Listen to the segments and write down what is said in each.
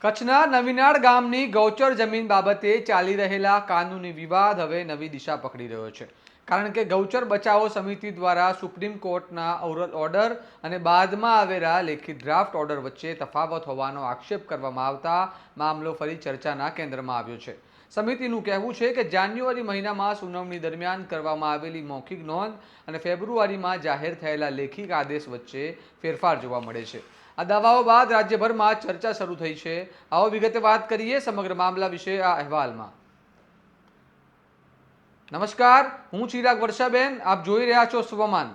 કચ્છના નવીનાળ ગામની ગૌચર જમીન બાબતે ચાલી રહેલા કાનૂની વિવાદ હવે નવી દિશા પકડી રહ્યો છે, કારણ કે ગૌચર બચાવો સમિતિ દ્વારા સુપ્રીમ કોર્ટના ઓર્ડર અને બાદમાં આવેલા લેખિત ડ્રાફ્ટ ઓર્ડર વચ્ચે તફાવત હોવાનો આક્ષેપ કરવામાં આવતા મામલો ફરી ચર્ચાના કેન્દ્રમાં આવ્યો છે। સમિતિનું કહેવું છે કે જાન્યુઆરી મહિનામાં સુનાવણી દરમિયાન કરવામાં આવેલી મૌખિક નોંધ અને ફેબ્રુઆરીમાં જાહેર થયેલા લેખિત આદેશ વચ્ચે ફેરફાર જોવા મળે છે। આ દાવાઓ બાદ રાજ્યભરમાં ચર્ચા શરૂ થઈ છે। આવો વિગતે વાત કરીએ સમગ્ર મામલા વિશે આ અહેવાલમાં। નમસ્કાર, હું ચિરાગ વર્ષાબેન, આપ જોઈ રહ્યા છો સ્વમાન।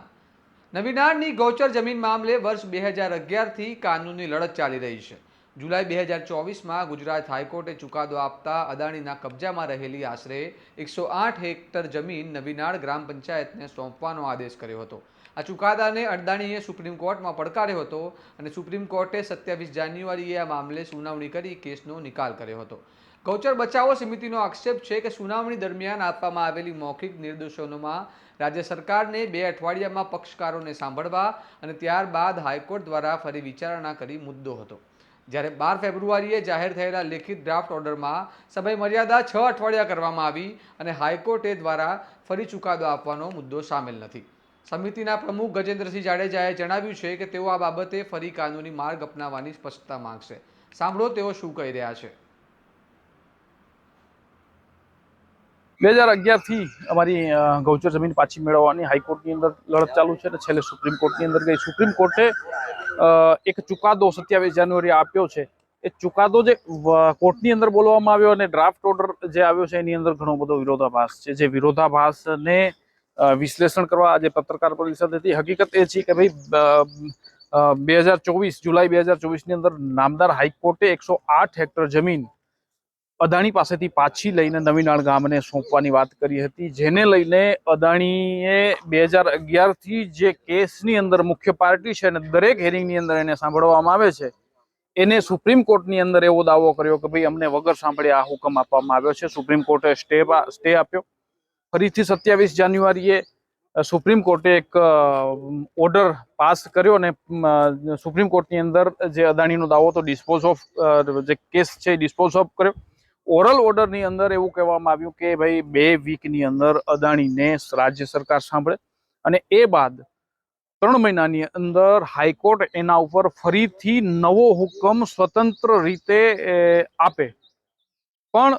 નવીનાળની ગૌચર જમીન મામલે વર્ષ 2011થી કાનૂની લડત ચાલી રહી છે। જુલાઈ 2024માં ગુજરાત હાઈકોર્ટે ચુકાદો આપતા અદાણીના કબજામાં રહેલી આશરે 108 હેક્ટર જમીન નવીનાળ ગ્રામ પંચાયતને સોંપવાનો આદેશ કર્યો હતો। આ ચુકાદાને અદાણીએ સુપ્રીમ કોર્ટમાં પડકાર્યો હતો અને સુપ્રીમ કોર્ટે 27 જાન્યુઆરીએ આ મામલે સુનાવણી કરી કેસનો નિકાલ કર્યો હતો। ગૌચર બચાવો સમિતિનો આક્ષેપ છે કે સુનાવણી દરમિયાન આપવામાં આવેલી મૌખિક નિર્દેશોમાં રાજ્ય સરકારને 2 અઠવાડિયામાં પક્ષકારોને સાંભળવા અને ત્યારબાદ હાઈકોર્ટ દ્વારા ફરી વિચારણા કરી મુદ્દો હતો, જ્યારે 12 ફેબ્રુઆરીએ જાહેર થયેલા લેખિત ડ્રાફ્ટ ઓર્ડરમાં સમય મર્યાદા 6 અઠવાડિયા કરવામાં આવી અને હાઈકોર્ટે દ્વારા ફરી ચુકાદો આપવાનો મુદ્દો સામેલ નથી। સમિતિના પ્રમુખ ગજેન્દ્રસિંહ જાડેજાએ જણાવ્યું છે કે તેઓ આ બાબતે ફરી કાનૂની માર્ગ અપનાવવાની સ્પષ્ટતા માંગશે। સાંભળો તેઓ શું કહી રહ્યા છે। 2011થી અમારી ગૌચર જમીન પાછી મેળવવાની હાઈકોર્ટની અંદર લડત ચાલુ છે અને છેલ્લે સુપ્રીમ કોર્ટની અંદર ગઈ। સુપ્રીમ કોર્ટે એક ચુકાદો 27 જાન્યુઆરી આપ્યો છે। એ ચુકાદો જે કોર્ટની અંદર બોલવામાં આવ્યો અને ડ્રાફ્ટ ઓર્ડર જે આવ્યો છે એની અંદર ઘણો બધો વિરોધાભાસ છે। જે વિરોધાભાસને વિશ્લેષણ કરવા આજે પત્રકાર પરિષદ હતી। હકીકત એ છે કે ભાઈ 2024 જુલાઈ 2024ની અંદર નામદાર હાઈકોર્ટે 108 હેક્ટર જમીન અદાણી પાસેથી પાછી લઈને નવીનાળ ગામને સોંપવાની વાત કરી હતી, જેને લઈને અદાણીએ 2011થી જે કેસની અંદર મુખ્ય પાર્ટી છે અને દરેક હેરિંગની અંદર એને સાંભળવામાં આવે છે, એને સુપ્રીમ કોર્ટની અંદર એવો દાવો કર્યો કે ભાઈ અમને વગર સાંભળ્યા આ હુકમ આપવામાં આવ્યો છે। સુપ્રીમ કોર્ટે સ્ટે આપ્યો। ફરીથી 27 જાન્યુઆરીએ સુપ્રીમ કોર્ટે એક ઓર્ડર પાસ કર્યો અને સુપ્રીમ કોર્ટની અંદર જે અદાણીનો દાવો તો ડિસ્પોઝ ઓફ જે કેસ છે એ ડિસ્પોઝ ઓફ કર્યો। ઓરલ ઓર્ડરની અંદર એવું કહેવામાં આવ્યું કે ભાઈ 2 વીકની અંદર અદાણીને રાજ્ય સરકાર સાંભળે અને એ બાદ 3 મહિનાની અંદર હાઈકોર્ટ એના ઉપર ફરીથી નવો હુકમ સ્વતંત્ર રીતે આપે, પણ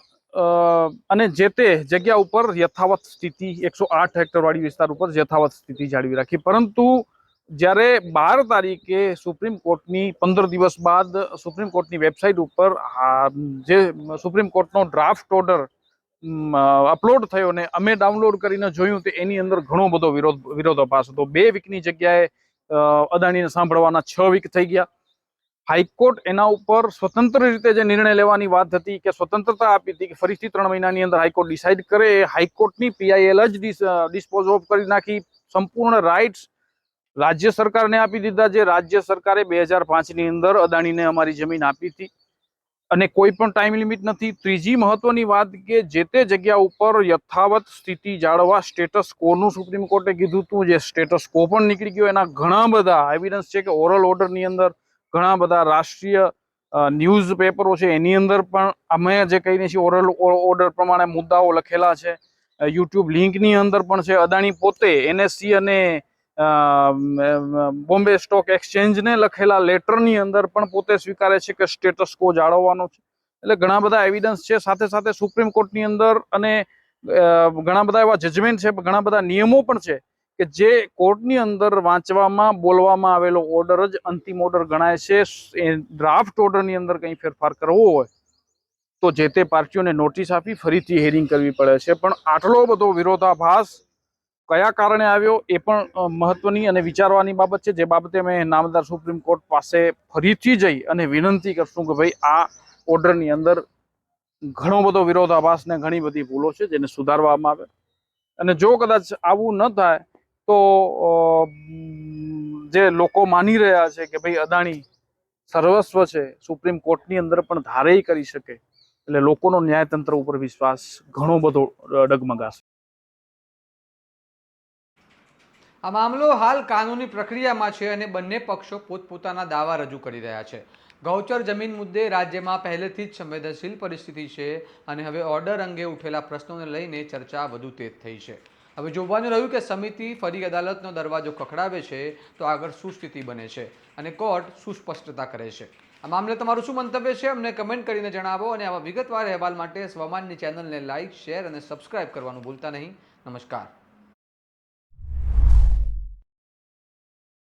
અને જે તે જગ્યા ઉપર યથાવત સ્થિતિ 108 હેક્ટર વાળી વિસ્તાર ઉપર યથાવત સ્થિતિ જાળવી રાખી। પરંતુ જ્યારે 12 તારીખે સુપ્રીમ કોર્ટની 15 દિવસ બાદ સુપ્રીમ કોર્ટની વેબસાઇટ ઉપર જે સુપ્રીમ કોર્ટનો ડ્રાફ્ટ ઓર્ડર અપલોડ થયો ને અમે ડાઉનલોડ કરીને જોયું તો એની અંદર ઘણો બધો વિરોધાભાસ હતો। 2 વીકની જગ્યાએ અદાણીને સાંભળવાના 6 વીક થઈ ગયા। હાઈકોર્ટ એના ઉપર સ્વતંત્ર રીતે જે નિર્ણય લેવાની વાત હતી કે સ્વતંત્રતા આપી હતી કે ફરીથી 3 મહિનાની અંદર હાઈકોર્ટ ડિસાઇડ કરે, હાઈકોર્ટની PIL જ ડિસ્પોઝ ઓફ કરી નાખી। સંપૂર્ણ રાઇટ્સ રાજ્ય સરકારને આપી દીધા। જે રાજ્ય સરકારે 2005ની અંદર અદાણીને અમારી જમીન આપી હતી અને કોઈ પણ ટાઈમ લિમિટ નથી। ત્રીજી મહત્વની વાત કે જે તે જગ્યા ઉપર યથાવત સ્થિતિ જાળવવા સ્ટેટસ કોનું સુપ્રીમ કોર્ટે કીધું હતું, જે સ્ટેટસ કો પણ નીકળી ગયો। એના ઘણા બધા એવિડન્સ છે કે ઓરલ ઓર્ડરની અંદર ઘણા બધા રાષ્ટ્રીય ન્યૂઝ પેપરો છે એની અંદર પણ અમે જે કહીએ છીએ ઓરલ ઓર્ડર પ્રમાણે મુદ્દાઓ લખેલા છે। યુટ્યુબ લિંકની અંદર પણ છે। અદાણી પોતે NSE અને બોમ્બે સ્ટોક એક્સચેન્જને લખેલા લેટરની અંદર પણ પોતે સ્વીકારે છે કે સ્ટેટસ કો જાળવવાનો છે। એટલે ઘણા બધા એવિડન્સ છે। સાથે સાથે સુપ્રીમ કોર્ટની અંદર અને ઘણા બધા એવા જજમેન્ટ છે, ઘણા બધા નિયમો પણ છે કે જે કોર્ટની અંદર વાંચવામાં બોલવામાં આવેલો ઓર્ડર જ અંતિમ ઓર્ડર ગણાય છે। એ ડ્રાફ્ટ ઓર્ડરની અંદર કંઈ ફેરફાર કરવો હોય તો જે તે પાર્ટીઓને નોટિસ આપી ફરીથી હિયરિંગ કરવી પડે છે। પણ આટલો બધો વિરોધાભાસ કયા કારણે આવ્યો એ પણ મહત્વની અને વિચારવાની બાબત છે, જે બાબતે અમે નામદાર સુપ્રીમ કોર્ટ પાસે ફરીથી જઈ અને વિનંતી કરશું કે ભાઈ આ ઓર્ડરની અંદર ઘણો બધો વિરોધાભાસ ને ઘણી બધી ભૂલો છે જેને સુધારવામાં આવે અને જો કદાચ આવું ન થાય તો જે લોકો માની રહ્યા છે કે ભાઈ અદાણી સર્વસ્વ છે, સુપ્રીમ કોર્ટની અંદર પણ ધારે કરી શકે, એટલે લોકોનો ન્યાયતંત્ર ઉપર વિશ્વાસ ઘણો બધો ડગમગાશે। આ મામલો હાલ કાનૂની પ્રક્રિયામાં છે અને બંને પક્ષો પોતપોતાના દાવા રજૂ કરી રહ્યા છે। ગૌચર જમીન મુદ્દે રાજ્યમાં પહેલેથી જ સંવેદનશીલ પરિસ્થિતિ છે અને હવે ઓર્ડર અંગે ઉઠેલા પ્રશ્નોને લઈને ચર્ચા વધુ તેજ થઈ છે. હવે જોવાનું રહ્યું કે સમિતિ ફરી અદાલતનો દરવાજો ખખડાવે છે તો આગળ શું સ્થિતિ બને છે અને કોર્ટ શું સ્પષ્ટતા કરે છે. આ મામલે તમારું શું મંતવ્ય છે અમને કમેન્ટ કરીને જણાવો અને આવા વિગતવાર અહેવાલ માટે સ્વમાનની ચેનલને લાઇક, શેર અને સબસ્ક્રાઇબ કરવાનું ભૂલતા નહીં. નમસ્કાર.